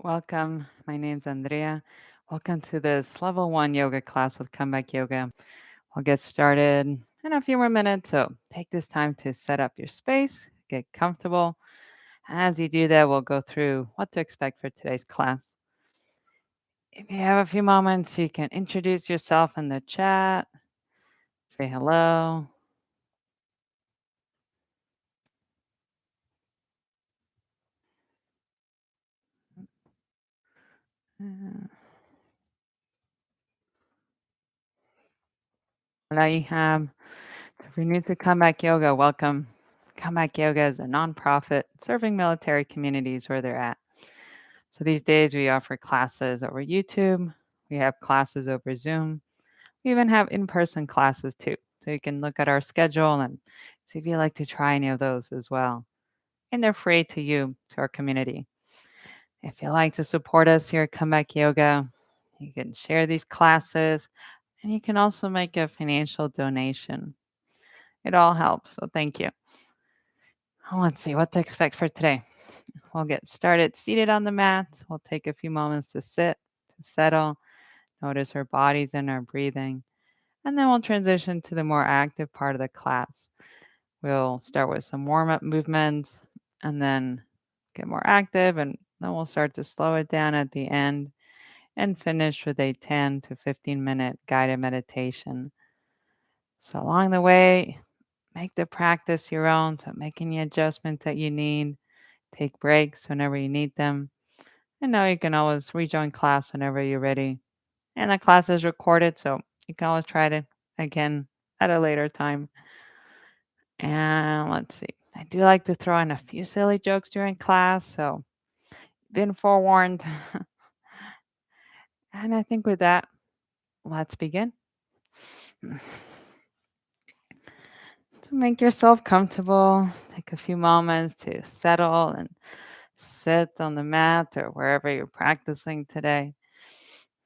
Welcome. My name's Andrea. Welcome to this level one yoga class with Comeback Yoga. We'll get started in a few more minutes. So take this time to set up your space, get comfortable. As you do that, we'll go through what to expect for today's class. If you have a few moments, you can introduce yourself in the chat, say hello. Hola, Ihab. If you're new to Comeback Yoga, welcome. Comeback Yoga is a nonprofit serving military communities where they're at. So these days we offer classes over YouTube. We have classes over Zoom. We even have in-person classes too. So you can look at our schedule and see if you'd like to try any of those as well. And they're free to you, to our community. If you'd like to support us here at Comeback Yoga, you can share these classes and you can also make a financial donation. It all helps. So thank you. Let's see what to expect for today. We'll get started seated on the mat. We'll take a few moments to sit, to settle, notice our bodies and our breathing. And then we'll transition to the more active part of the class. We'll start with some warm up movements and then get more active. And then we'll start to slow it down at the end and finish with a 10 to 15-minute guided meditation. So along the way, make the practice your own. So make any adjustments that you need. Take breaks whenever you need them. And now you can always rejoin class whenever you're ready. And the class is recorded, so you can always try it again at a later time. And let's see. I do like to throw in a few silly jokes during class, so been forewarned. And I think with that, let's begin. So make yourself comfortable. Take a few moments to settle and sit on the mat or wherever you're practicing today.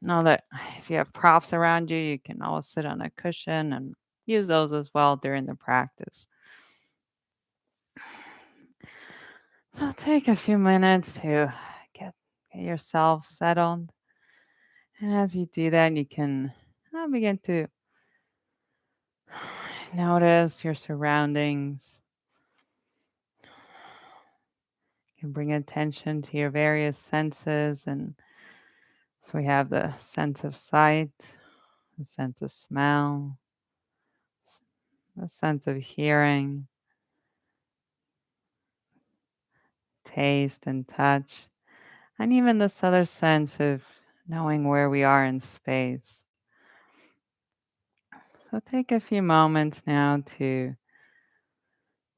Know that if you have props around you, you can always sit on a cushion and use those as well during the practice. So take a few minutes to get yourself settled. And as you do that, you can begin to notice your surroundings. You can bring attention to your various senses. And so we have the sense of sight, the sense of smell, the sense of hearing, taste and touch, and even this other sense of knowing where we are in space. So take a few moments now to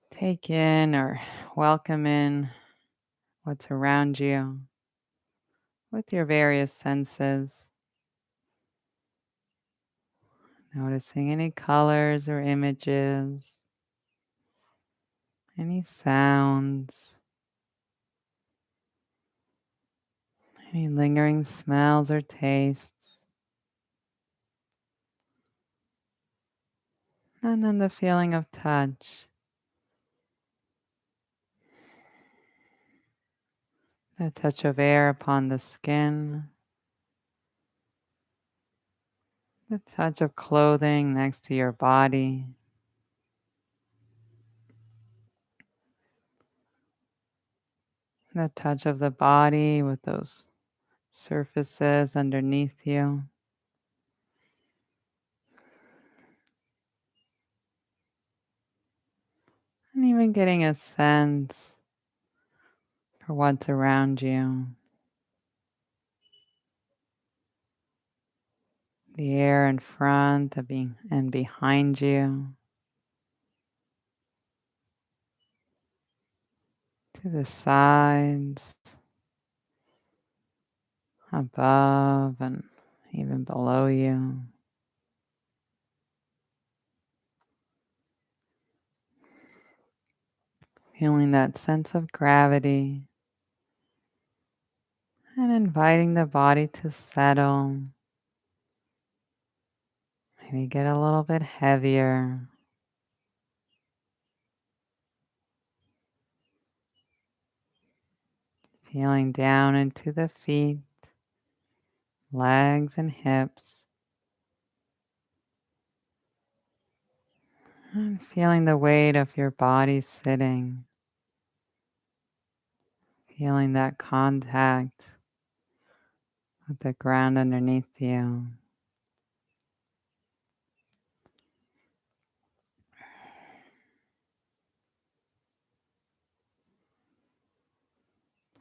take in or welcome in what's around you with your various senses, noticing any colors or images, any sounds, any lingering smells or tastes, and then the feeling of touch. The touch of air upon the skin, the touch of clothing next to your body, the touch of the body with those surfaces underneath you. And even getting a sense for what's around you. The air in front and behind you. To the sides, above and even below you. Feeling that sense of gravity and inviting the body to settle. Maybe get a little bit heavier. feeling down into the feet, legs, and hips, and feeling the weight of your body sitting, feeling that contact with the ground underneath you.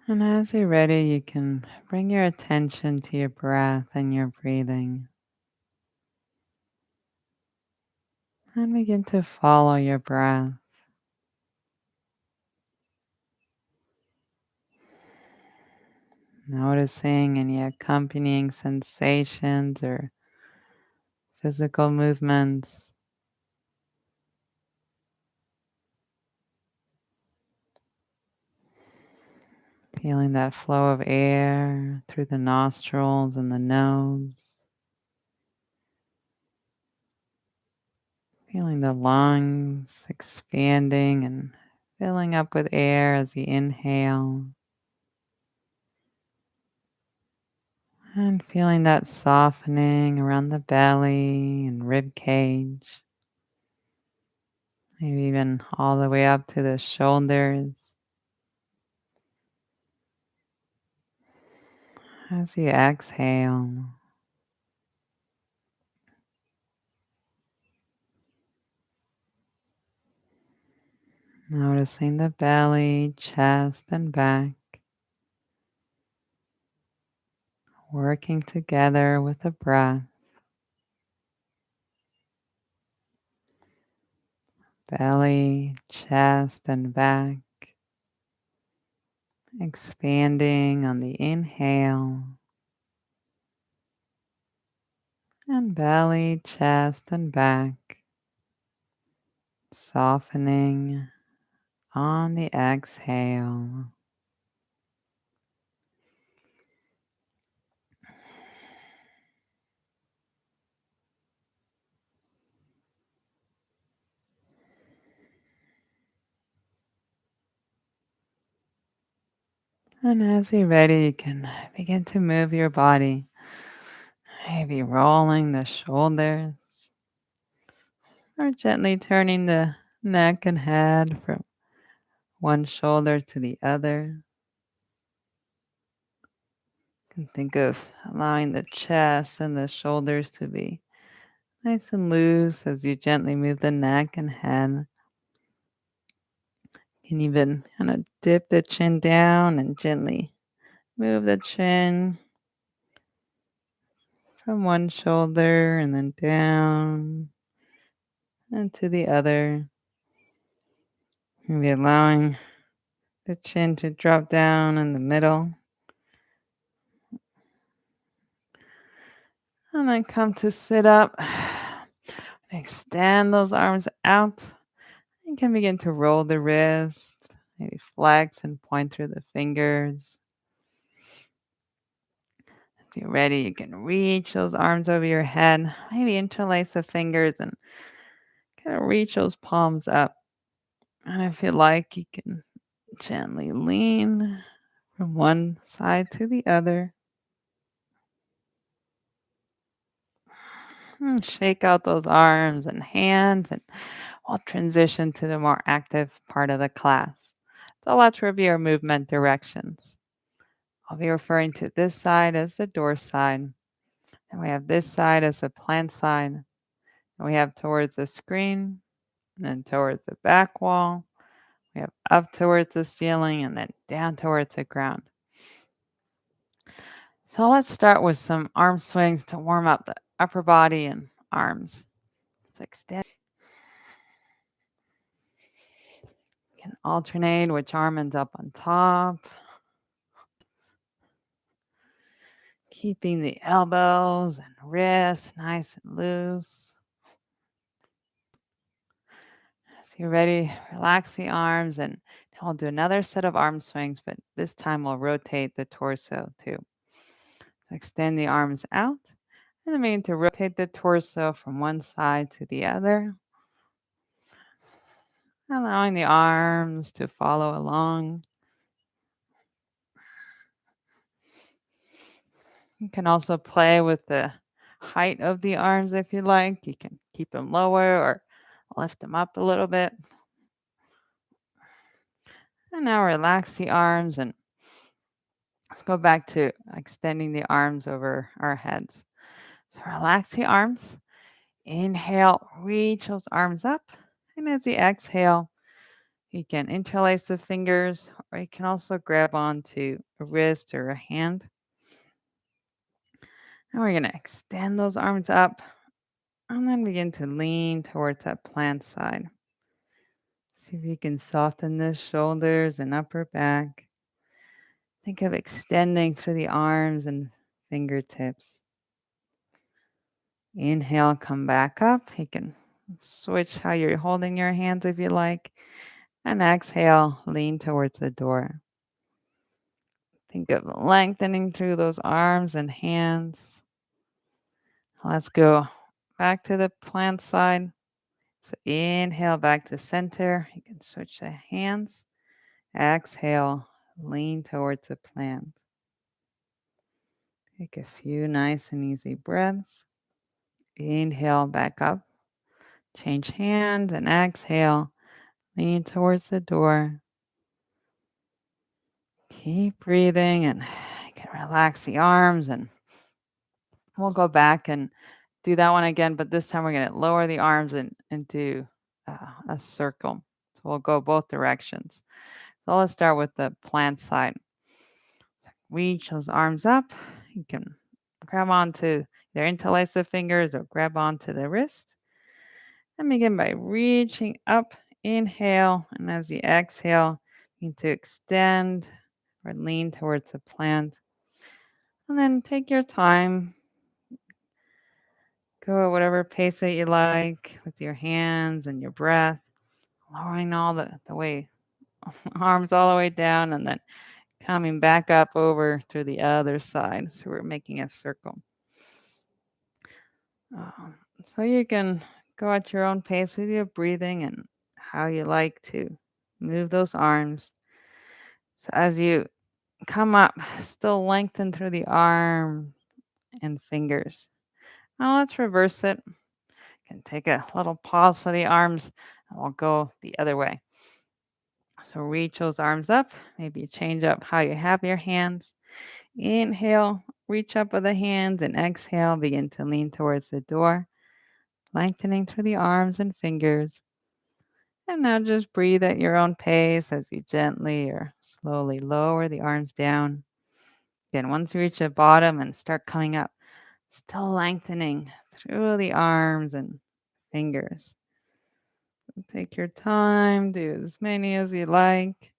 And as you're ready, you can bring your attention to your breath and your breathing, and begin to follow your breath. Noticing any accompanying sensations or physical movements. Feeling that flow of air through the nostrils and the nose. Feeling the lungs expanding and filling up with air as you inhale. And feeling that softening around the belly and rib cage. Maybe even all the way up to the shoulders. As you exhale, noticing the belly, chest, and back working together with the breath. Belly, chest, and back expanding on the inhale, and belly, chest, and back softening on the exhale. And as you're ready, you can begin to move your body. Maybe rolling the shoulders or gently turning the neck and head from one shoulder to the other. You can think of allowing the chest and the shoulders to be nice and loose as you gently move the neck and head. You can even kind of dip the chin down and gently move the chin from one shoulder and then down and to the other. Maybe allowing the chin to drop down in the middle. And then come to sit up. Extend those arms out. You can begin to roll the wrist, maybe flex and point through the fingers. As you're ready, you can reach those arms over your head, maybe interlace the fingers and kind of reach those palms up. And if you like, you can gently lean from one side to the other. And shake out those arms and hands, and we'll transition to the more active part of the class. So let's review our movement directions. I'll be referring to this side as the door side, and we have this side as the plant side, and we have towards the screen, and then towards the back wall. We have up towards the ceiling, and then down towards the ground. So let's start with some arm swings to warm up the upper body and arms. Extend. You can alternate which arm ends up on top. Keeping the elbows and wrists nice and loose. As you're ready, relax the arms, and we'll do another set of arm swings, but this time we'll rotate the torso too. So extend the arms out, and then begin to rotate the torso from one side to the other, allowing the arms to follow along. You can also play with the height of the arms if you like. You can keep them lower or lift them up a little bit. And now relax the arms and let's go back to extending the arms over our heads. So relax the arms. Inhale, reach those arms up. And as you exhale, you can interlace the fingers or you can also grab onto a wrist or a hand. And we're going to extend those arms up and then begin to lean towards that plant side. See if you can soften the shoulders and upper back. Think of extending through the arms and fingertips. Inhale, come back up. You can switch how you're holding your hands if you like. And exhale, lean towards the door. Think of lengthening through those arms and hands. Let's go back to the plant side. So inhale back to center. You can switch the hands. Exhale, lean towards the plant. Take a few nice and easy breaths. Inhale back up. Change hands and exhale. Lean towards the door. Keep breathing and you can relax the arms and we'll go back and do that one again, but this time we're going to lower the arms and do a circle. So we'll go both directions. So let's start with the plant side. Reach those arms up. You can grab onto their interlace the fingers or grab onto the wrist. And begin by reaching up. Inhale, and as you exhale, you need to extend or lean towards the plant. And then take your time. Go at whatever pace that you like with your hands and your breath, lowering all the way, arms all the way down, and then coming back up over to the other side. So we're making a circle. So you can go at your own pace with your breathing and how you like to move those arms. So as you come up, still lengthen through the arms and fingers. Now let's reverse it. Can take a little pause for the arms and we'll go the other way. So reach those arms up. Maybe change up how you have your hands. Inhale, reach up with the hands, and exhale, begin to lean towards the door, lengthening through the arms and fingers. And now just breathe at your own pace as you gently or slowly lower the arms down. Again, once you reach the bottom and start coming up, still lengthening through the arms and fingers. Take your time, do as many as you like.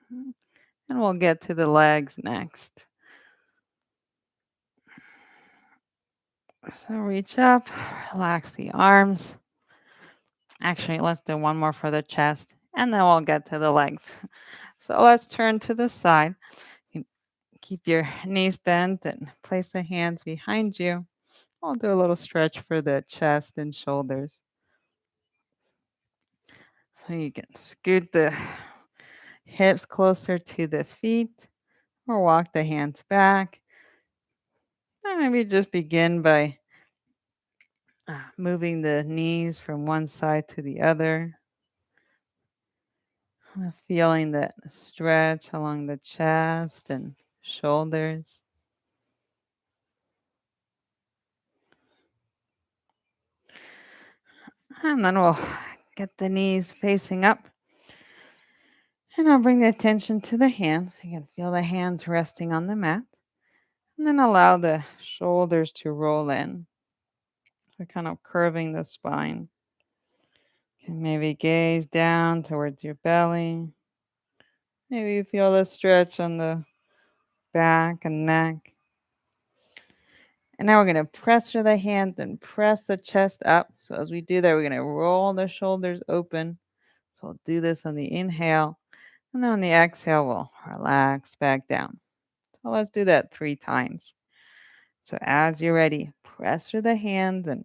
And we'll get to the legs next. So reach up, relax the arms. Actually, let's do one more for the chest, and then we'll get to the legs. So let's turn to the side. You can keep your knees bent and place the hands behind you. I'll do a little stretch for the chest and shoulders. So you can scoot the hips closer to the feet or walk the hands back. And maybe just begin by moving the knees from one side to the other. Feeling that stretch along the chest and shoulders. And then we'll get the knees facing up. And I'll bring the attention to the hands. You can feel the hands resting on the mat. And then allow the shoulders to roll in. So kind of curving the spine. You can maybe gaze down towards your belly. Maybe you feel the stretch on the back and neck. And now we're going to press through the hands and press the chest up. So as we do that, we're going to roll the shoulders open. So we'll do this on the inhale. And then on the exhale, we'll relax back down. So let's do that 3 times. So as you're ready, press through the hands and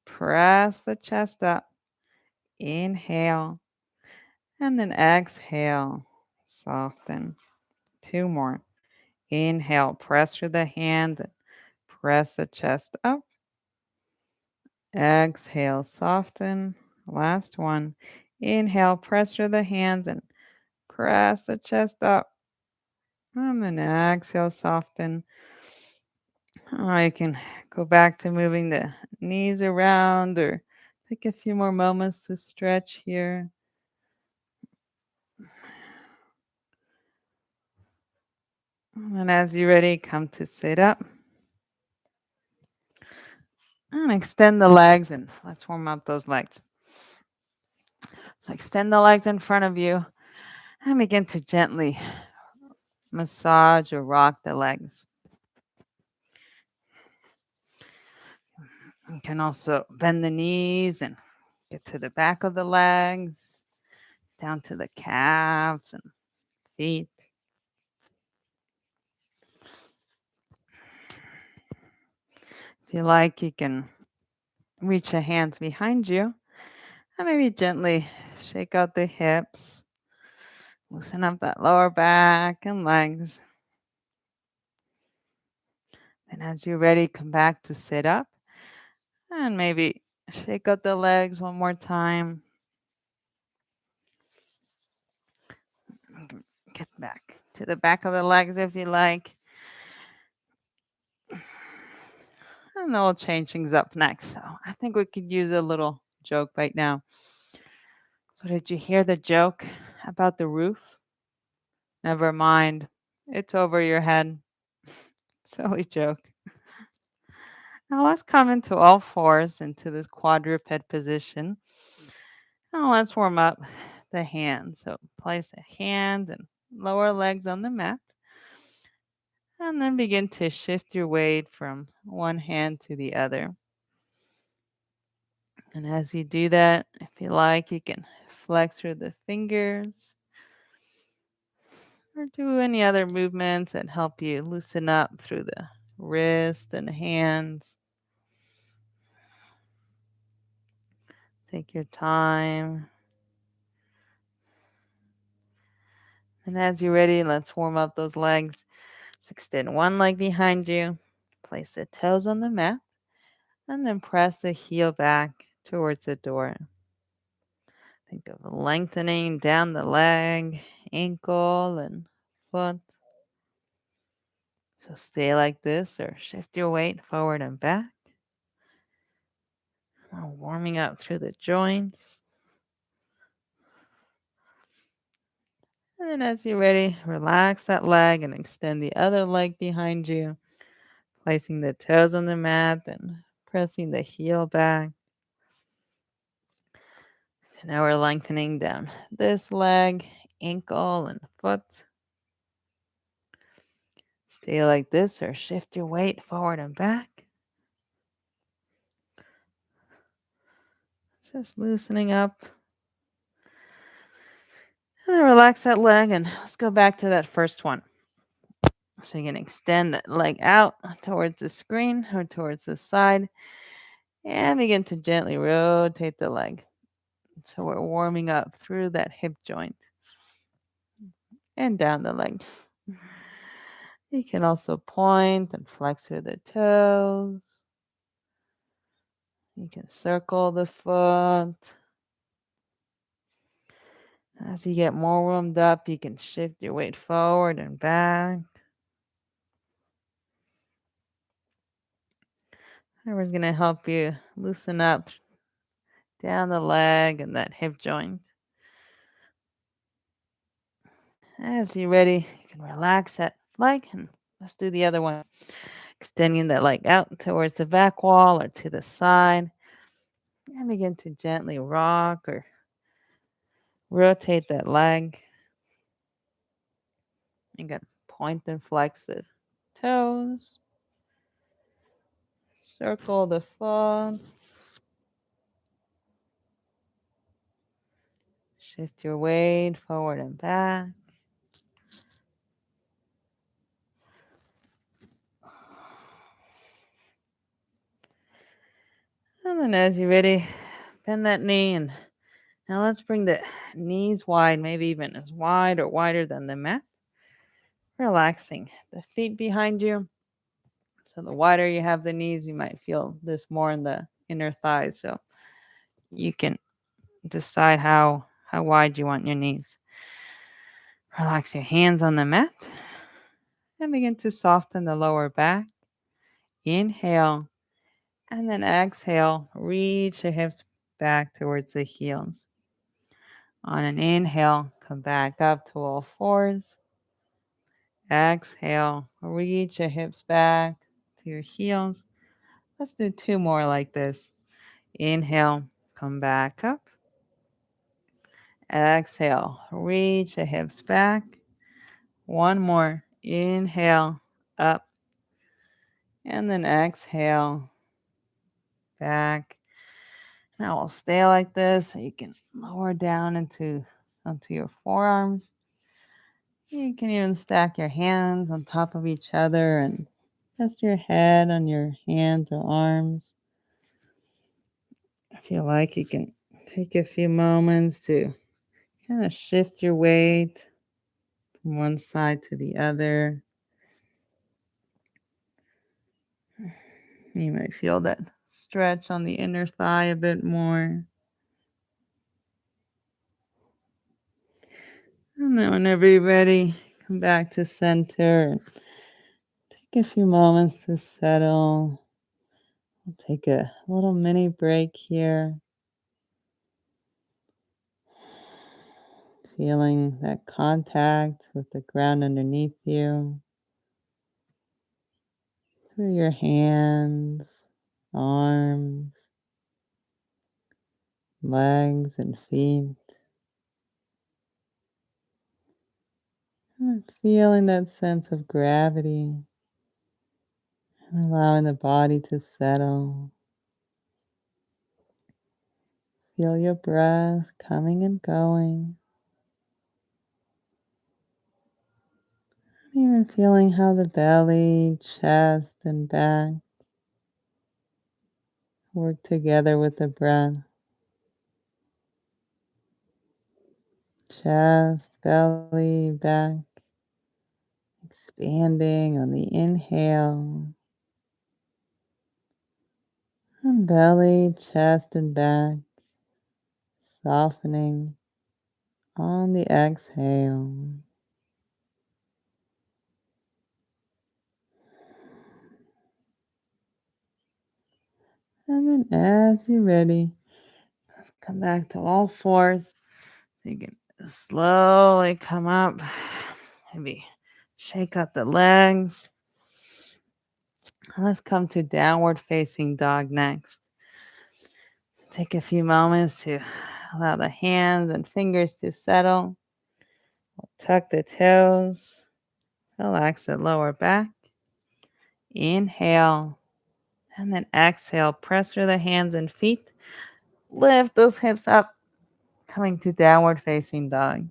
press the chest up. Inhale. And then exhale. Soften. 2 more. Inhale, press through the hands and press the chest up. Exhale, soften. Last one. Inhale, press through the hands and press the chest up. And then exhale, soften. You can go back to moving the knees around or take a few more moments to stretch here. And as you're ready, come to sit up. And extend the legs and let's warm up those legs. So extend the legs in front of you and begin to gently massage or rock the legs. You can also bend the knees and get to the back of the legs, down to the calves and feet. If you like, you can reach your hands behind you and maybe gently shake out the hips. Loosen up that lower back and legs. Then as you're ready, come back to sit up and maybe shake out the legs one more time. Get back to the back of the legs if you like. And then we'll change things up next. So I think we could use a little joke right now. So did you hear the joke about the roof? Never mind. It's over your head. Silly joke. Now let's come into all fours into this quadruped position. Now let's warm up the hands. So place a hand and lower legs on the mat. And then begin to shift your weight from one hand to the other. And as you do that, if you like, you can flex through the fingers or do any other movements that help you loosen up through the wrist and hands. Take your time. And as you're ready, let's warm up those legs. So extend one leg behind you, place the toes on the mat, and then press the heel back towards the door. Think of lengthening down the leg, ankle, and foot. So stay like this or shift your weight forward and back. Warming up through the joints. And then as you're ready, relax that leg and extend the other leg behind you, placing the toes on the mat and pressing the heel back. So now we're lengthening down this leg, ankle, and foot. Stay like this or shift your weight forward and back. Just loosening up. And then relax that leg and let's go back to that first one. So you can extend that leg out towards the screen or towards the side and begin to gently rotate the leg. So we're warming up through that hip joint and down the leg. You can also point and flex through the toes. You can circle the foot. As you get more warmed up, you can shift your weight forward and back. Whatever's going to help you loosen up down the leg and that hip joint. As you're ready, you can relax that leg and let's do the other one. Extending that leg out towards the back wall or to the side. And begin to gently rock or rotate that leg. You can point and flex the toes. Circle the foot. Shift your weight forward and back. And then as you're ready, bend that knee and now let's bring the knees wide, maybe even as wide or wider than the mat. Relaxing the feet behind you. So the wider you have the knees, you might feel this more in the inner thighs. So you can decide how wide you want your knees. Relax your hands on the mat and begin to soften the lower back. Inhale and then exhale. Reach the hips back towards the heels. On an inhale, come back up to all fours. Exhale, reach your hips back to your heels. Let's do two more like this. Inhale, come back up. Exhale, reach the hips back. One more. Inhale, up. And then exhale, back. Now we'll stay like this so you can lower down onto your forearms. You can even stack your hands on top of each other and rest your head on your hands or arms. If you like, you can take a few moments to kind of shift your weight from one side to the other. You might feel that stretch on the inner thigh a bit more. And then whenever you're ready, come back to center. Take a few moments to settle. We'll take a little mini break here. Feeling that contact with the ground underneath you. Through your hands, arms, legs, and feet. And feeling that sense of gravity. And allowing the body to settle. Feel your breath coming and going. Even feeling how the belly, chest, and back work together with the breath. Chest, belly, back, expanding on the inhale. And belly, chest, and back, softening on the exhale. And then as you're ready, let's come back to all fours. So you can slowly come up. Maybe shake out the legs. Let's come to downward facing dog next. Take a few moments to allow the hands and fingers to settle. Tuck the toes. Relax the lower back. Inhale. And then exhale. Press through the hands and feet. Lift those hips up. Coming to downward facing dog.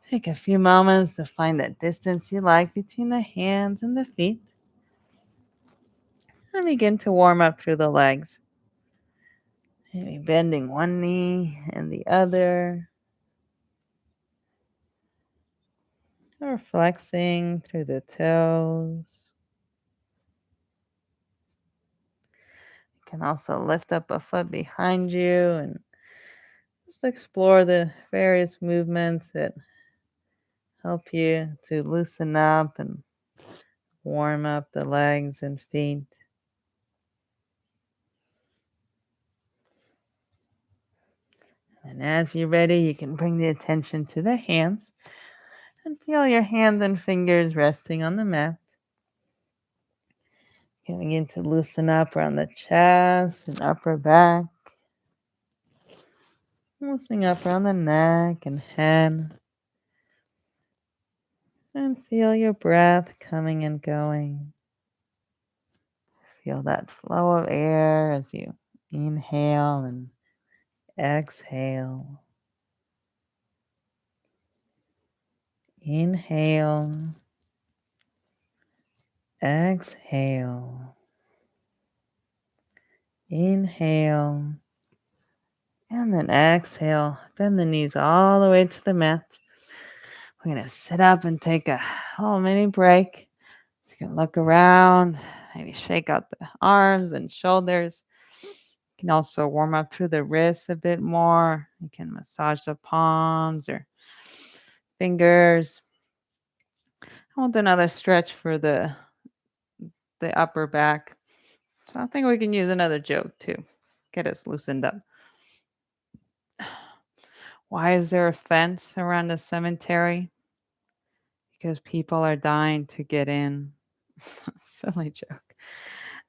Take a few moments to find that distance you like between the hands and the feet. And begin to warm up through the legs. Maybe bending one knee and the other. Or flexing through the toes. You can also lift up a foot behind you and just explore the various movements that help you to loosen up and warm up the legs and feet. And as you're ready, you can bring the attention to the hands and feel your hands and fingers resting on the mat. You can begin to loosen up around the chest and upper back. Loosening up around the neck and head. And feel your breath coming and going. Feel that flow of air as you inhale and exhale. Inhale. Exhale. Inhale. And then exhale. Bend the knees all the way to the mat. We're going to sit up and take a mini break. You can look around, maybe shake out the arms and shoulders. You can also warm up through the wrists a bit more. You can massage the palms or fingers. I want another stretch for the upper back. So I think we can use another joke too. Get us loosened up. Why is there a fence around the cemetery? Because people are dying to get in. Silly joke.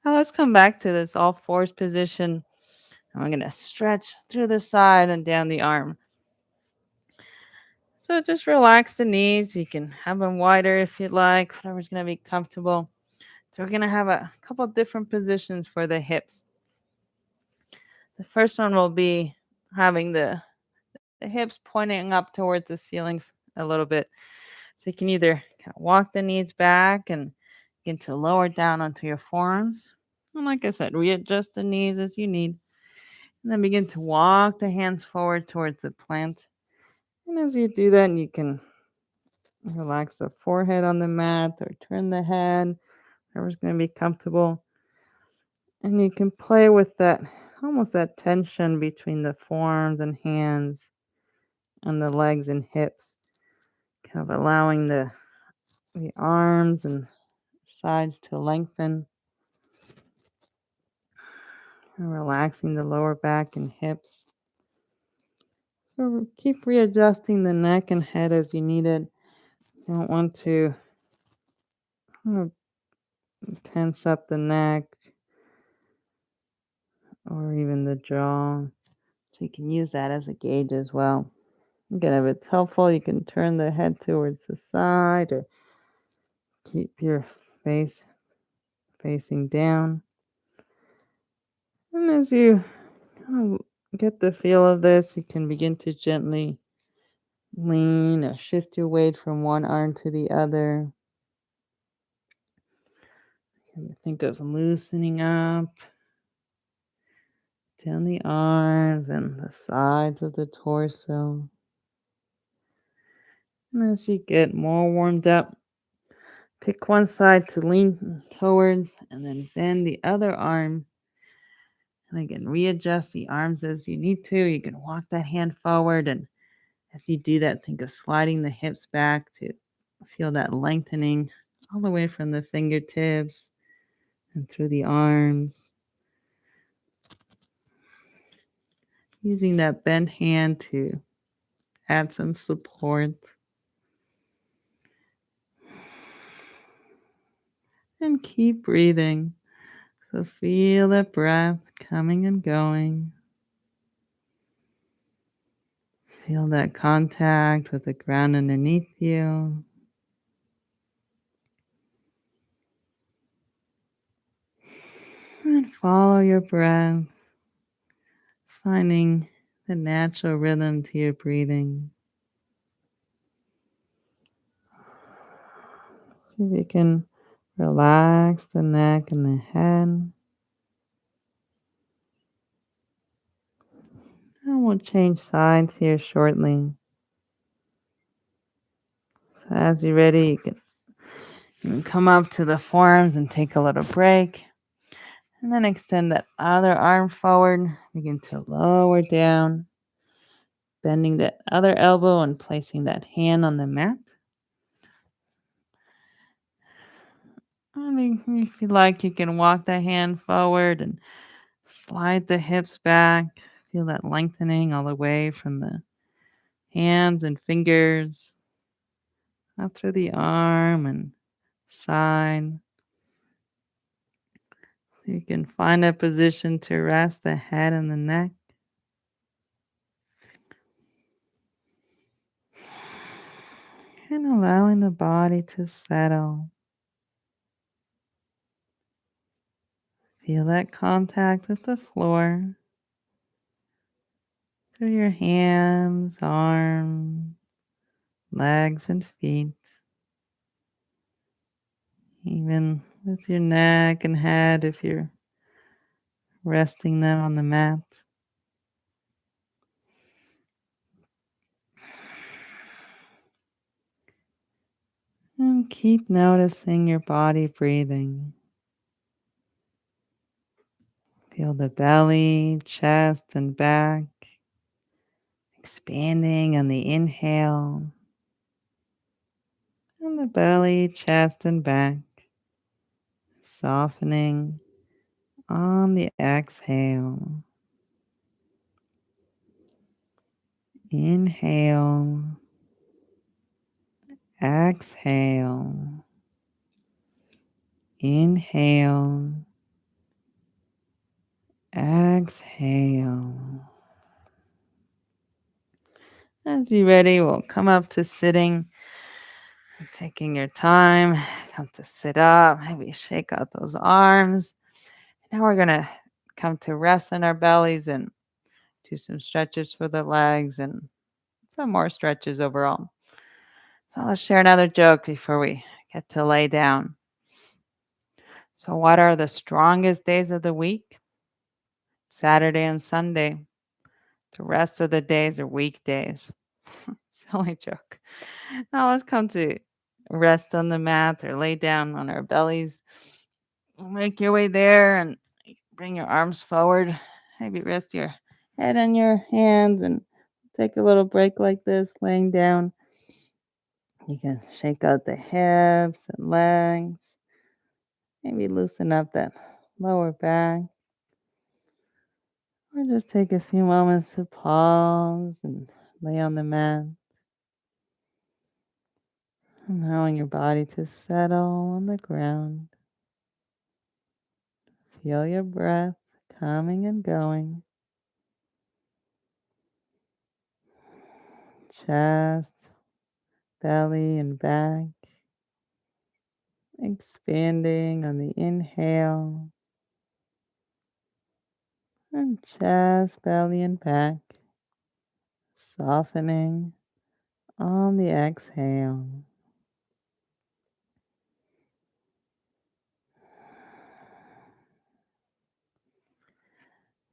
Now let's come back to this all fours position. And we're going to stretch through the side and down the arm. So just relax the knees. You can have them wider if you'd like, whatever's going to be comfortable. So we're going to have a couple different positions for the hips. The first one will be having the hips pointing up towards the ceiling a little bit. So you can either kind of walk the knees back and begin to lower down onto your forearms. And like I said, readjust the knees as you need. And then begin to walk the hands forward towards the plant. And as you do that, you can relax the forehead on the mat or turn the head, whatever's going to be comfortable. And you can play with that, almost that tension between the forearms and hands and the legs and hips, kind of allowing the arms and sides to lengthen and relaxing the lower back and hips. So keep readjusting the neck and head as you need it. You don't want to tense up the neck or even the jaw. So you can use that as a gauge as well. Again, if it's helpful, you can turn the head towards the side or keep your face facing down. And as you get the feel of this, you can begin to gently lean or shift your weight from one arm to the other. Think of loosening up down the arms and the sides of the torso. And as you get more warmed up, pick one side to lean towards and then bend the other arm. And again, readjust the arms as you need to. You can walk that hand forward. And as you do that, think of sliding the hips back to feel that lengthening all the way from the fingertips and through the arms. Using that bent hand to add some support. And keep breathing. So feel that breath coming and going. Feel that contact with the ground underneath you. And follow your breath, finding the natural rhythm to your breathing. See if you can relax the neck and the head. And we'll change sides here shortly. So as you're ready, you can come up to the forearms and take a little break. And then extend that other arm forward. Begin to lower down, bending that other elbow and placing that hand on the mat. And if you like, you can walk the hand forward and slide the hips back. Feel that lengthening all the way from the hands and fingers up through the arm and side. You can find a position to rest the head and the neck. And allowing the body to settle. Feel that contact with the floor through your hands, arms, legs, and feet. Even with your neck and head if you're resting them on the mat. And keep noticing your body breathing. Feel the belly, chest, and back expanding on the inhale, and the belly, chest, and back softening on the exhale. Inhale, exhale, inhale, exhale. As you're ready, we'll come up to sitting. Taking your time, come to sit up, maybe shake out those arms. Now we're going to come to rest on our bellies and do some stretches for the legs and some more stretches overall. So let's share another joke before we get to lay down. So, what are the strongest days of the week? Saturday and Sunday. The rest of the days are weekdays. Silly joke. Now let's come to rest on the mat or lay down on our bellies. Make your way there and bring your arms forward. Maybe rest your head on your hands and take a little break like this, laying down. You can shake out the hips and legs. Maybe loosen up that lower back. Or just take a few moments to pause and lay on the mat. Allowing your body to settle on the ground. Feel your breath coming and going. Chest, belly, and back. Expanding on the inhale. And chest, belly, and back. Softening on the exhale.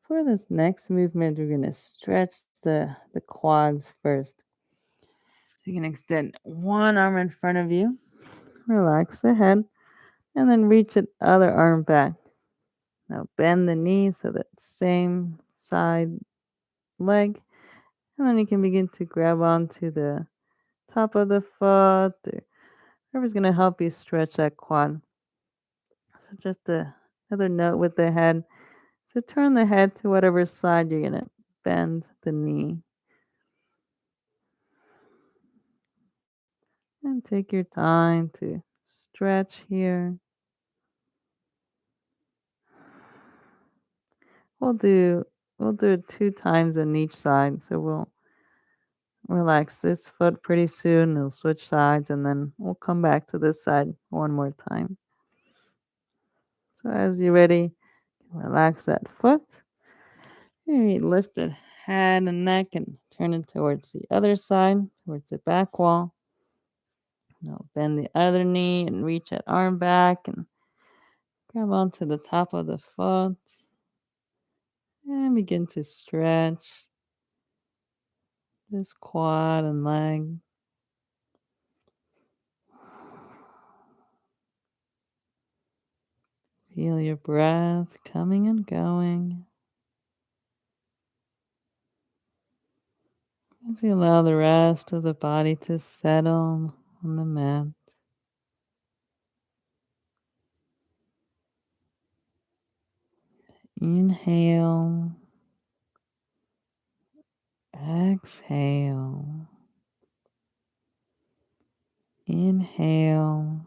For this next movement, we're going to stretch the quads first. You can extend one arm in front of you, relax the head, and then reach the other arm back. Now bend the knee so that same side leg, and then you can begin to grab onto the top of the foot, or whatever's going to help you stretch that quad. So just another note with the head. So turn the head to whatever side you're going to bend the knee. And take your time to stretch here. We'll do it 2 times on each side. So we'll relax this foot pretty soon. We'll switch sides and then we'll come back to this side one more time. So as you're ready, relax that foot. Maybe lift the head and neck and turn it towards the other side, towards the back wall. Now bend the other knee and reach that arm back and grab onto the top of the foot. And begin to stretch this quad and leg. Feel your breath coming and going. As you allow the rest of the body to settle on the mat. Inhale. Exhale. Inhale.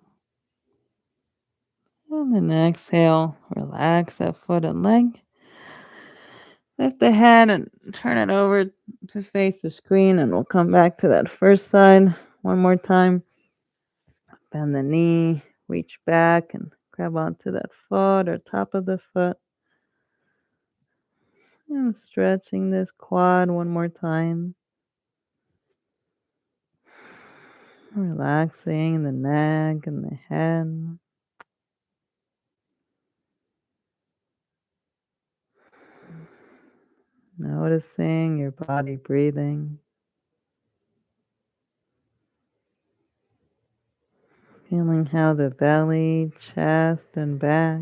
And then exhale. Relax that foot and leg. Lift the head and turn it over to face the screen, and we'll come back to that first side one more time. Bend the knee, reach back and grab onto that foot or top of the foot. And stretching this quad one more time. Relaxing the neck and the head. Noticing your body breathing. Feeling how the belly, chest, and back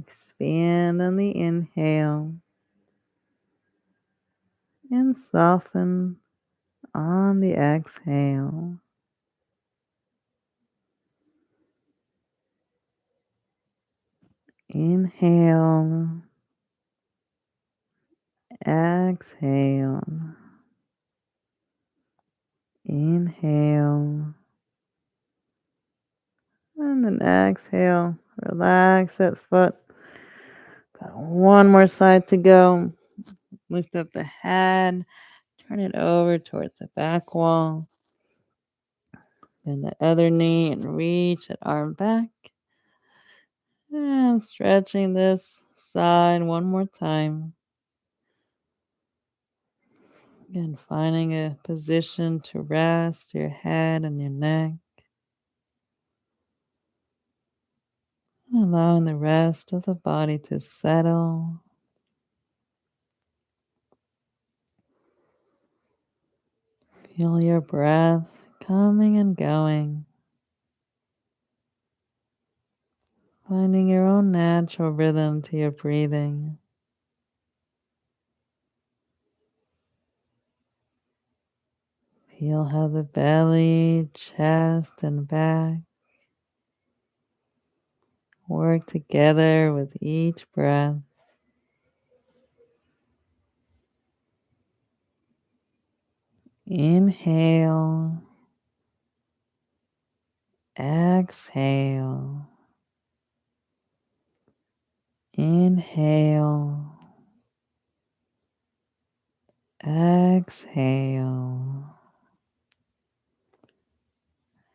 expand on the inhale and soften on the exhale. Inhale, exhale, inhale, and then exhale. Relax that foot. Got one more side to go. Lift up the head, turn it over towards the back wall. Bend the other knee and reach that arm back. And stretching this side one more time. Again, finding a position to rest your head and your neck. Allowing the rest of the body to settle. Feel your breath coming and going. Finding your own natural rhythm to your breathing. Feel how the belly, chest, and back work together with each breath. Inhale, exhale, inhale, exhale.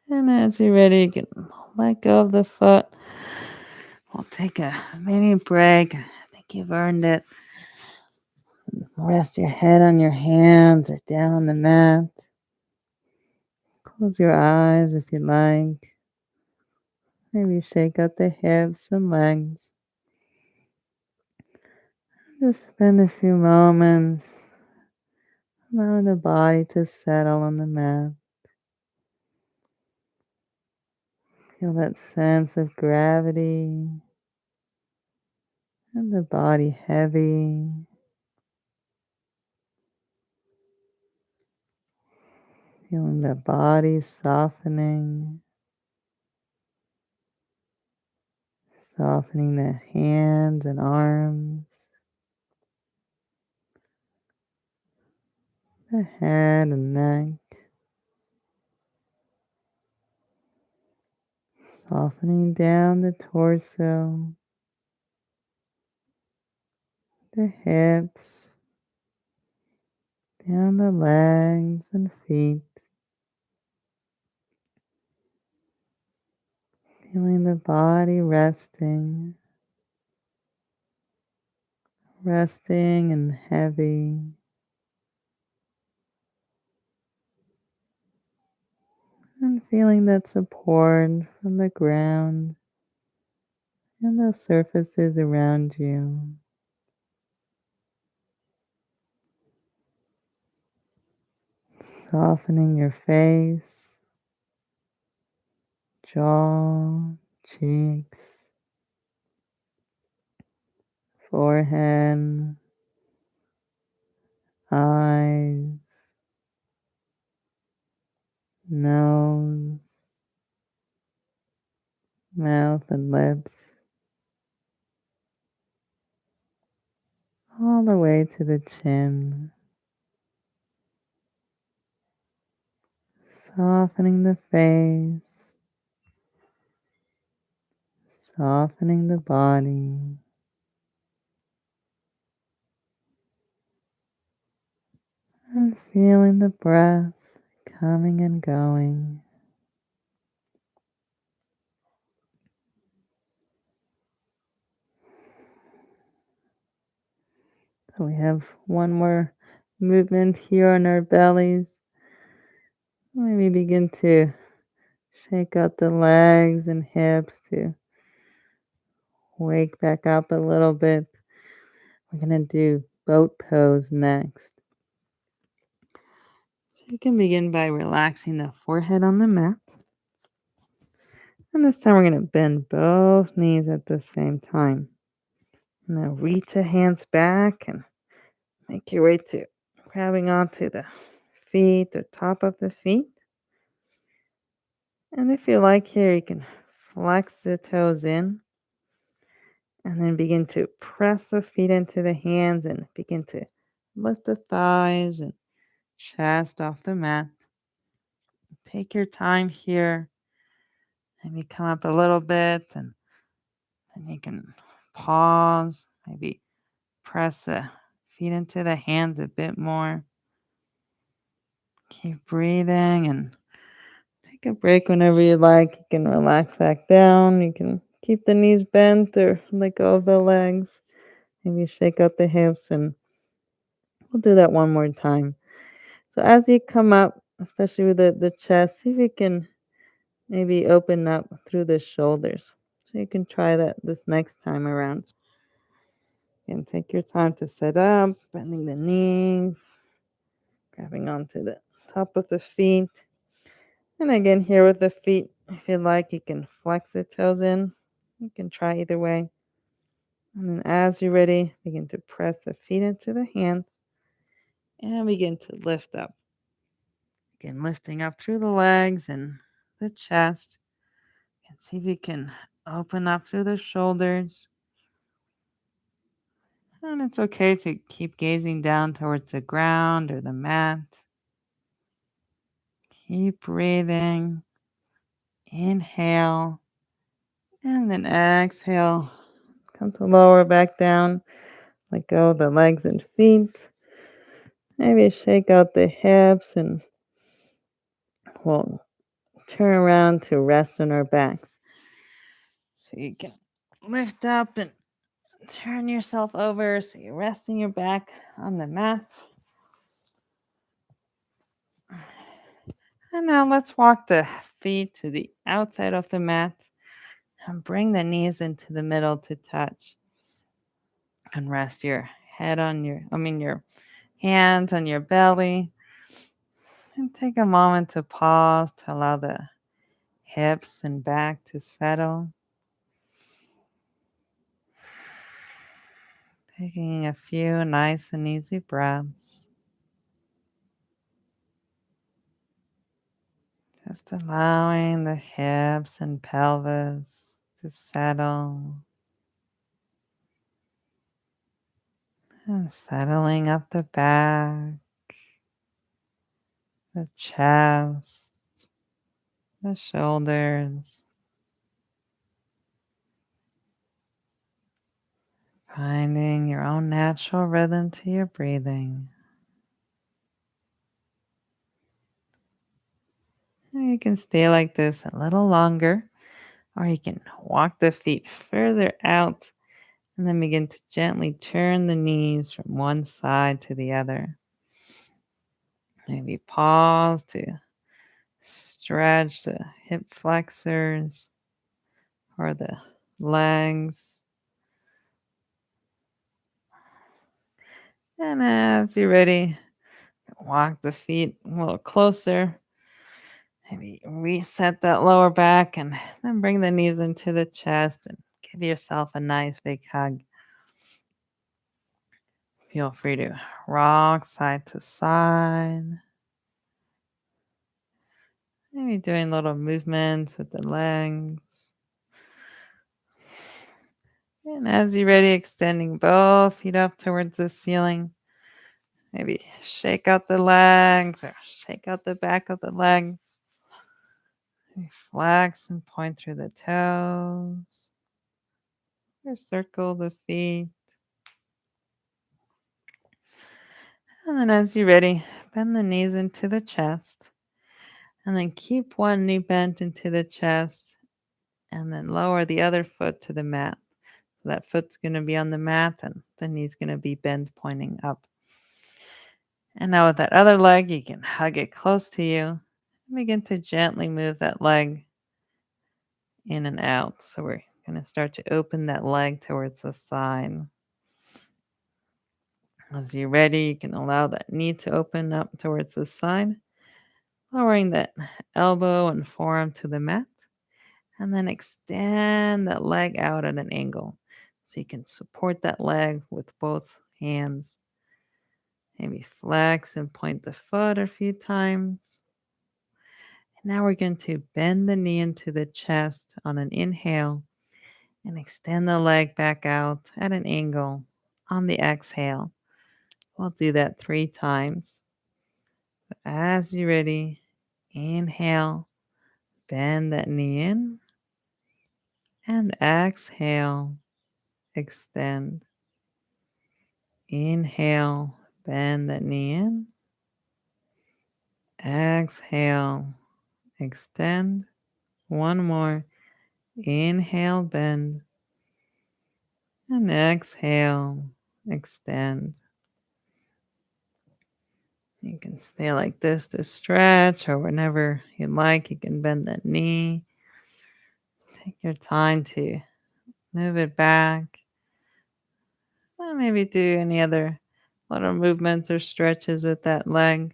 And as you're ready, you can let go of the foot. We'll take a mini break. I think you've earned it. Rest your head on your hands or down on the mat. Close your eyes if you like. Maybe shake out the hips and legs. Just spend a few moments allowing the body to settle on the mat. Feel that sense of gravity and the body heavy. Feeling the body softening. Softening the hands and arms. The head and neck. Softening down the torso. The hips. Down the legs and feet. Feeling the body resting. Resting and heavy. And feeling that support from the ground and the surfaces around you. Softening your face, jaw, cheeks, forehead, eyes, nose, mouth and lips, all the way to the chin. Softening the face, softening the body, and feeling the breath coming and going. So we have one more movement here on our bellies. Maybe begin to shake out the legs and hips to wake back up a little bit. We're going to do boat pose next. So You can begin by relaxing the forehead on the mat. And this time we're going to bend both knees at the same time. Now reach your hands back and make your way to grabbing onto the feet, the top of the feet. And if you like here, you can flex the toes in and then begin to press the feet into the hands and begin to lift the thighs and chest off the mat. Take your time here. Maybe come up a little bit and then you can pause, maybe press the feet into the hands a bit more. Keep breathing and take a break whenever you like. You can relax back down. You can keep the knees bent or let go of the legs. Maybe shake out the hips, and we'll do that one more time. So as you come up, especially with the chest, see if you can maybe open up through the shoulders. So you can try that this next time around. And take your time to sit up, bending the knees, grabbing onto the top of the feet. And again, here with the feet, if you like, you can flex the toes in. You can try either way. And then as you're ready, begin to press the feet into the hands and begin to lift up. Again, lifting up through the legs and the chest. And see if you can open up through the shoulders. And it's okay to keep gazing down towards the ground or the mat. Keep breathing. Inhale. And then exhale. Come to lower back down. Let go of the legs and feet. Maybe shake out the hips and we'll turn around to rest on our backs. So you can lift up and turn yourself over so you're resting your back on the mat. And now let's walk the feet to the outside of the mat and bring the knees into the middle to touch. And rest your head on your hands on your belly. And take a moment to pause to allow the hips and back to settle. Taking a few nice and easy breaths. Just allowing the hips and pelvis to settle. And settling up the back, the chest, the shoulders. Finding your own natural rhythm to your breathing. And you can stay like this a little longer, or you can walk the feet further out and then begin to gently turn the knees from one side to the other. Maybe pause to stretch the hip flexors or the legs. And as you're ready, walk the feet a little closer. Maybe reset that lower back and then bring the knees into the chest and give yourself a nice big hug. Feel free to rock side to side. Maybe doing little movements with the legs. And as you're ready, extending both feet up towards the ceiling. Maybe shake out the legs or shake out the back of the legs. Maybe flex and point through the toes. Or circle the feet. And then as you're ready, bend the knees into the chest. And then keep one knee bent into the chest. And then lower the other foot to the mat. So that foot's going to be on the mat and the knee's going to be bent pointing up. And now with that other leg, you can hug it close to you. And begin to gently move that leg in and out. So we're going to start to open that leg towards the side. As you're ready, you can allow that knee to open up towards the side. lowering that elbow and forearm to the mat, and then extend that leg out at an angle. So you can support that leg with both hands. Maybe flex and point the foot a few times. And now we're going to bend the knee into the chest on an inhale and extend the leg back out at an angle on the exhale. We'll do that 3 times. As you're ready, inhale, bend that knee in, and exhale, extend. Inhale, bend that knee in. Exhale, extend. One more. Inhale, bend. And exhale, extend. You can stay like this to stretch, or whenever you like, you can bend that knee. Take your time to move it back. Or maybe do any other little movements or stretches with that leg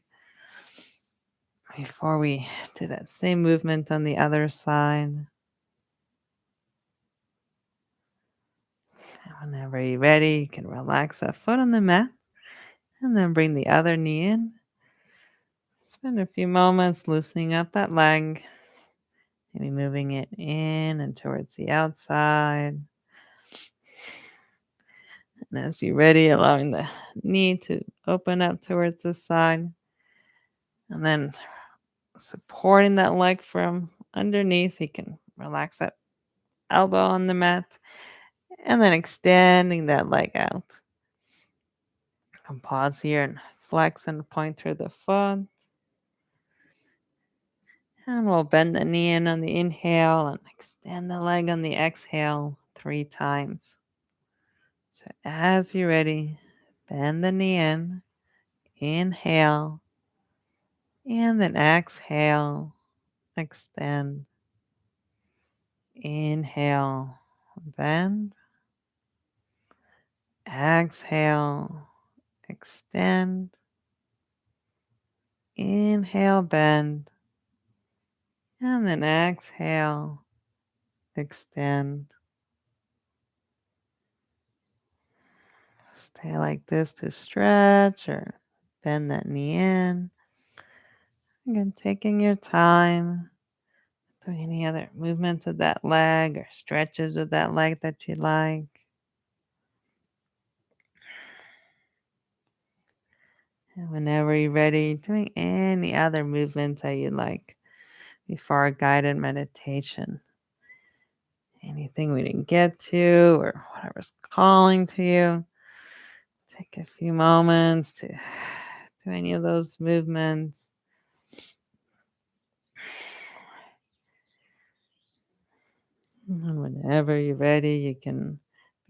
before we do that same movement on the other side. And whenever you're ready, you can relax that foot on the mat and then bring the other knee in. Spend a few moments loosening up that leg, maybe moving it in and towards the outside. And as you're ready, allowing the knee to open up towards the side. And then supporting that leg from underneath, you can relax that elbow on the mat and then extending that leg out. You can pause here and flex and point through the foot. And we'll bend the knee in on the inhale and extend the leg on the exhale 3 times. So as you're ready, bend the knee in, inhale, and then exhale, extend. Inhale, bend. Exhale, extend. Inhale, bend. And then exhale, extend. Stay like this to stretch or bend that knee in. Again, taking your time, doing any other movements of that leg or stretches of that leg that you like. And whenever you're ready, doing any other movements that you like before a guided meditation. Anything we didn't get to or whatever's calling to you. Take a few moments to do any of those movements. And whenever you're ready, you can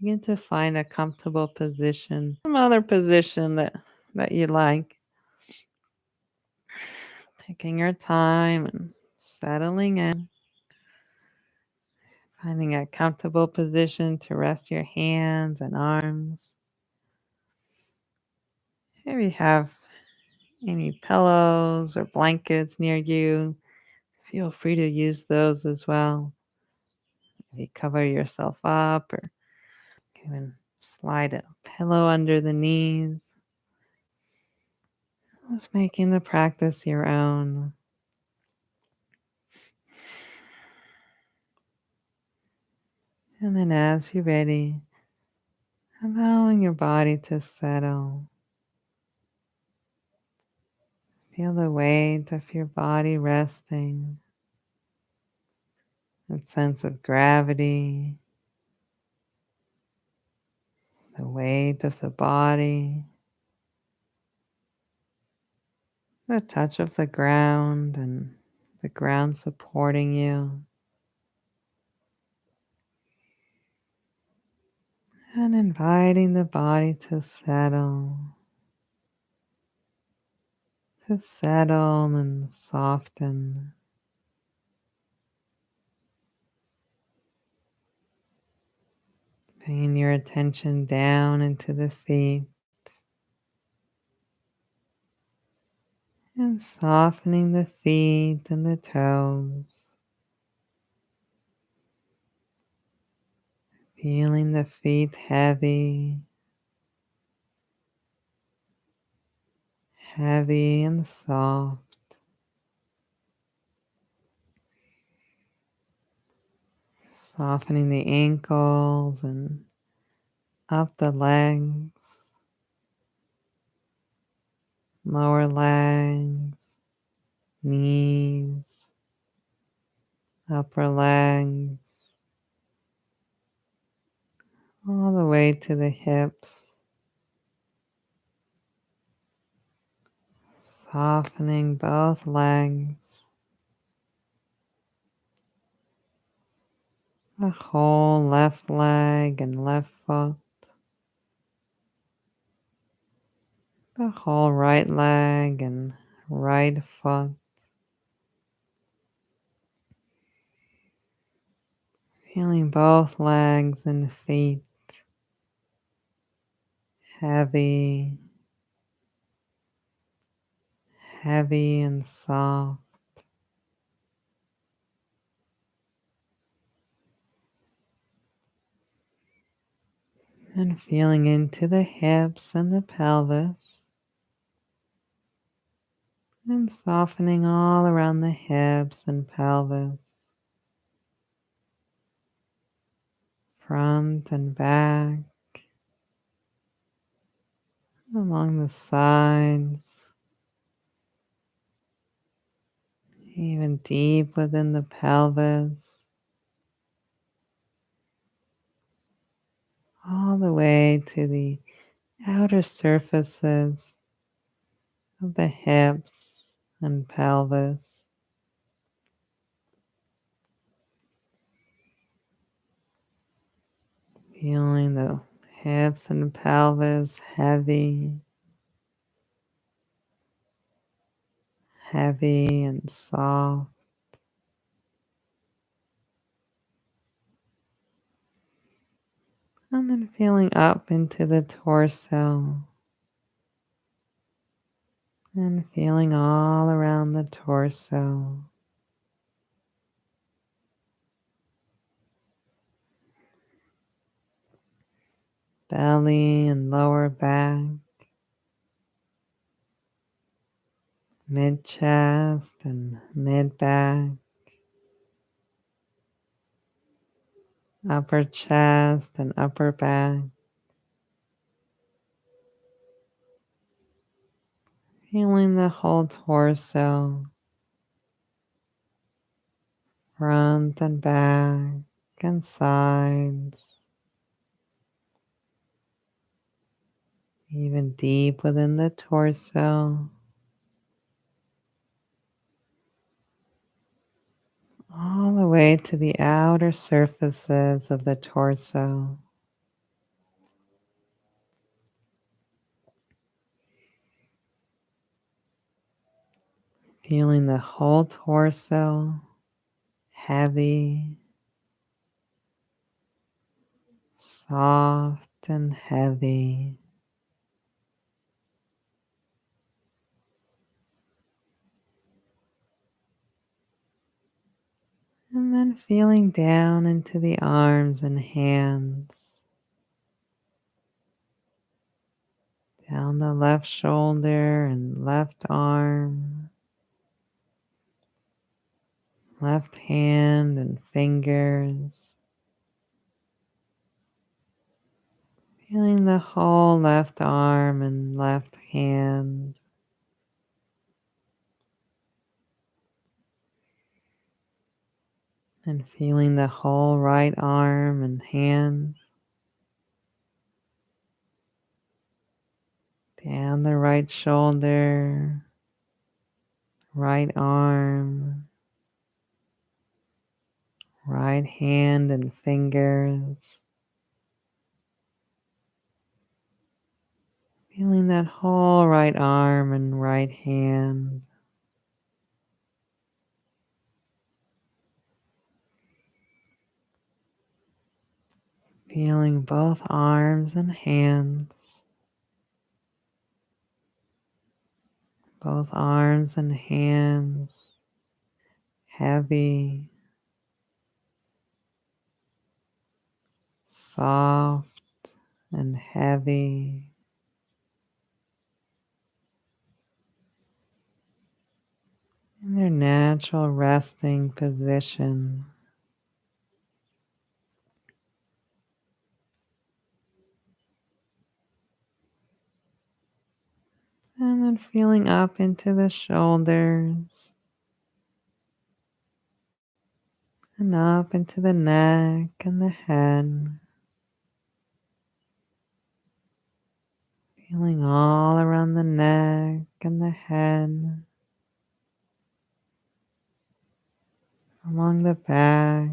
begin to find a comfortable position, some other position that you like. Taking your time and settling in. Finding a comfortable position to rest your hands and arms. Maybe have any pillows or blankets near you. Feel free to use those as well. Maybe cover yourself up or even slide a pillow under the knees. Just making the practice your own. And then as you're ready, allowing your body to settle. Feel the weight of your body resting. That sense of gravity. The weight of the body. The touch of the ground and the ground supporting you. And inviting the body to settle and soften. Bringing your attention down into the feet And softening the feet and the toes. Feeling the feet heavy, heavy and soft. Softening the ankles and up the legs, lower legs, knees, upper legs, all the way to the hips. Softening both legs, the whole left leg and left foot, the whole right leg and right foot. Feeling both legs and feet heavy, heavy and soft. And feeling into the hips and the pelvis. And softening all around the hips and pelvis. Front and back. Along the sides. Even deep within the pelvis. All the way to the outer surfaces of the hips and pelvis. Feeling the hips and pelvis heavy, heavy and soft. And then feeling up into the torso. And feeling all around the torso. Belly and lower back. Mid chest and mid back. Upper chest and upper back. Feeling the whole torso. Front and back and sides. Even deep within the torso. All the way to the outer surfaces of the torso. Feeling the whole torso heavy, soft and heavy. And then feeling down into the arms and hands. Down the left shoulder and left arm. Left hand and fingers. Feeling the whole left arm and left hand. And feeling the whole right arm and hand. Down the right shoulder, right arm, right hand and fingers. Feeling that whole right arm and right hand. Feeling both arms and hands. Both arms and hands heavy, soft and heavy. In their natural resting position. And then feeling up into the shoulders and up into the neck and the head. Feeling all around the neck and the head, along the back,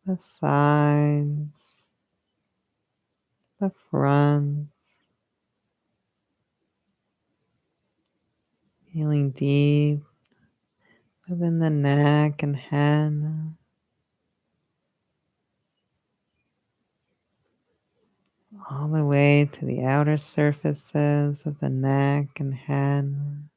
the sides, the front. Feeling deep within the neck and head, all the way to the outer surfaces of the neck and head.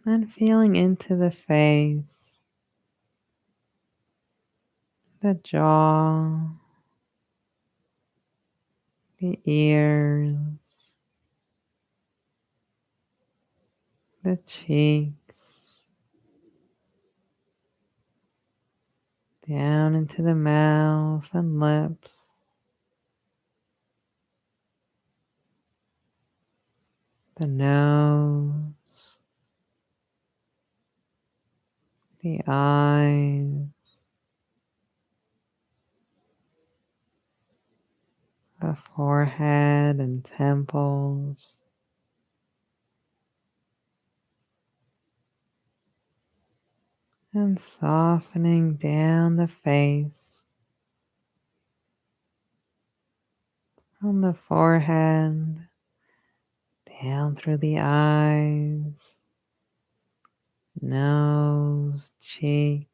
And feeling into the face, the jaw, the ears, the cheeks, down into the mouth and lips, the nose, the eyes, the forehead and temples, and softening down the face, from the forehead, down through the eyes, nose, cheeks,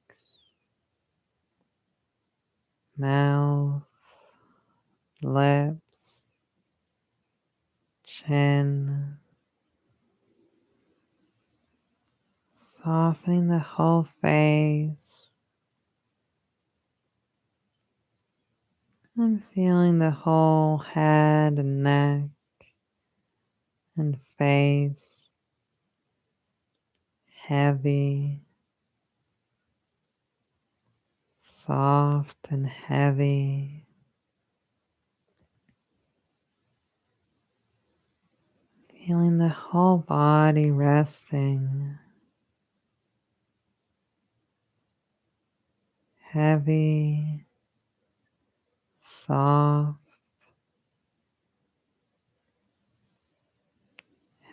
mouth, lips, chin, softening the whole face and feeling the whole head and neck and face heavy, soft and heavy. Feeling the whole body resting, heavy, soft,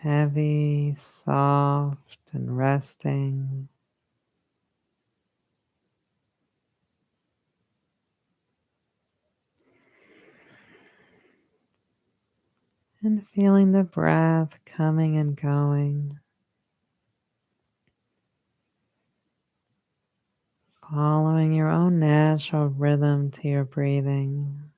heavy, soft, and resting. And feeling the breath coming and going, following your own natural rhythm to your breathing.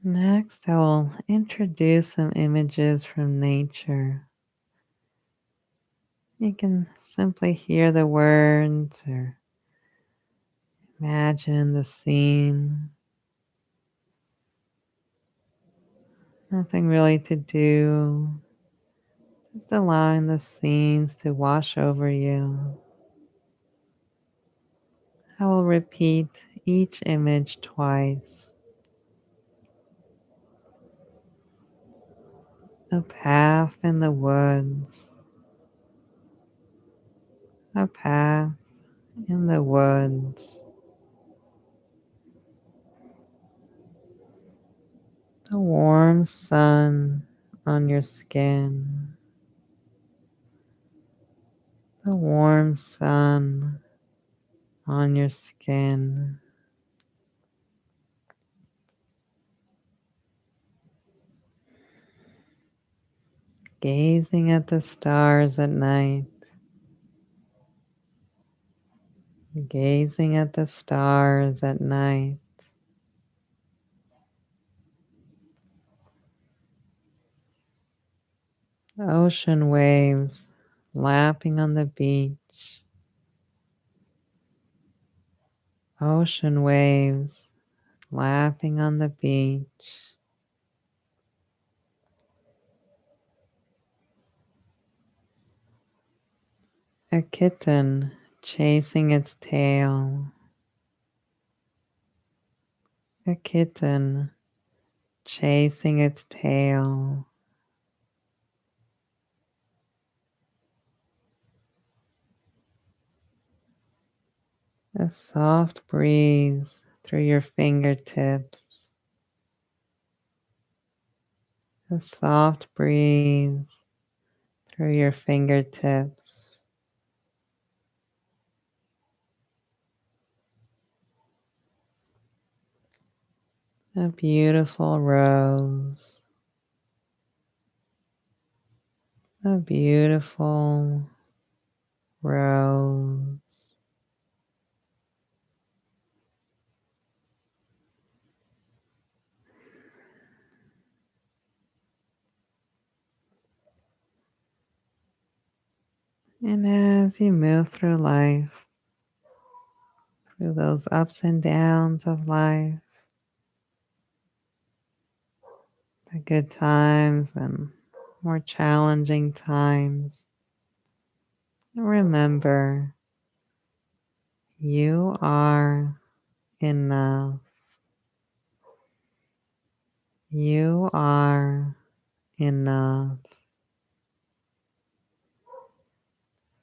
Next, I will introduce some images from nature. You can simply hear the words or imagine the scene. Nothing really to do, just allowing the scenes to wash over you. I will repeat each image twice. A path in the woods, a path in the woods. The warm sun on your skin, the warm sun on your skin. gazing at the stars at night, gazing at the stars at night. Ocean waves lapping on the beach, ocean waves lapping on the beach. A kitten chasing its tail, a kitten chasing its tail. A soft breeze through your fingertips, a soft breeze through your fingertips. A beautiful rose, a beautiful rose. And as you move through life, through those ups and downs of life, the good times and more challenging times, remember you are enough. You are enough.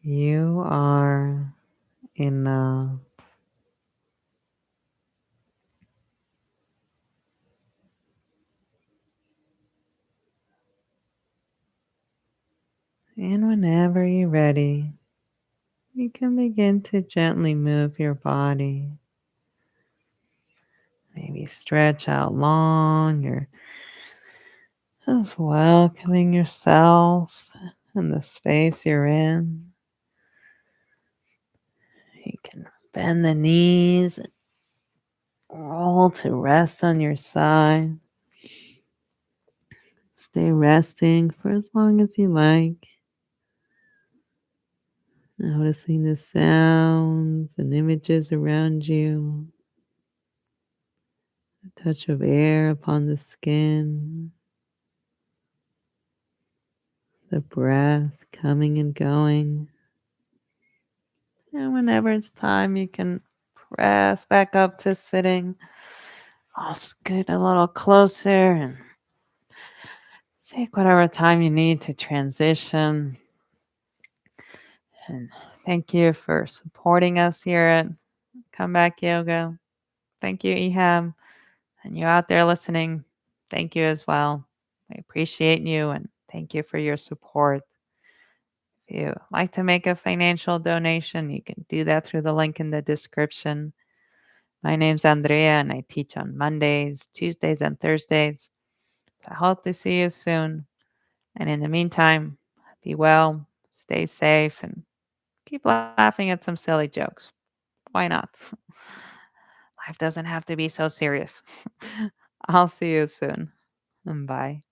You are enough. And whenever you're ready, you can begin to gently move your body. Maybe stretch out long or just welcoming yourself and the space you're in. You can bend the knees and roll to rest on your side. Stay resting for as long as you like. Noticing the sounds and images around you, the touch of air upon the skin, the breath coming and going. And whenever it's time, you can press back up to sitting. I'll scoot a little closer and take whatever time you need to transition. And thank you for supporting us here at Come Back Yoga. Thank you, Ehab. And you out there listening, thank you as well. I appreciate you and thank you for your support. If you like to make a financial donation, you can do that through the link in the description. My name's Andrea and I teach on Mondays, Tuesdays, and Thursdays. I hope to see you soon. And in the meantime, be well, stay safe, and keep laughing at some silly jokes. Why not? Life doesn't have to be so serious. I'll see you soon. Bye.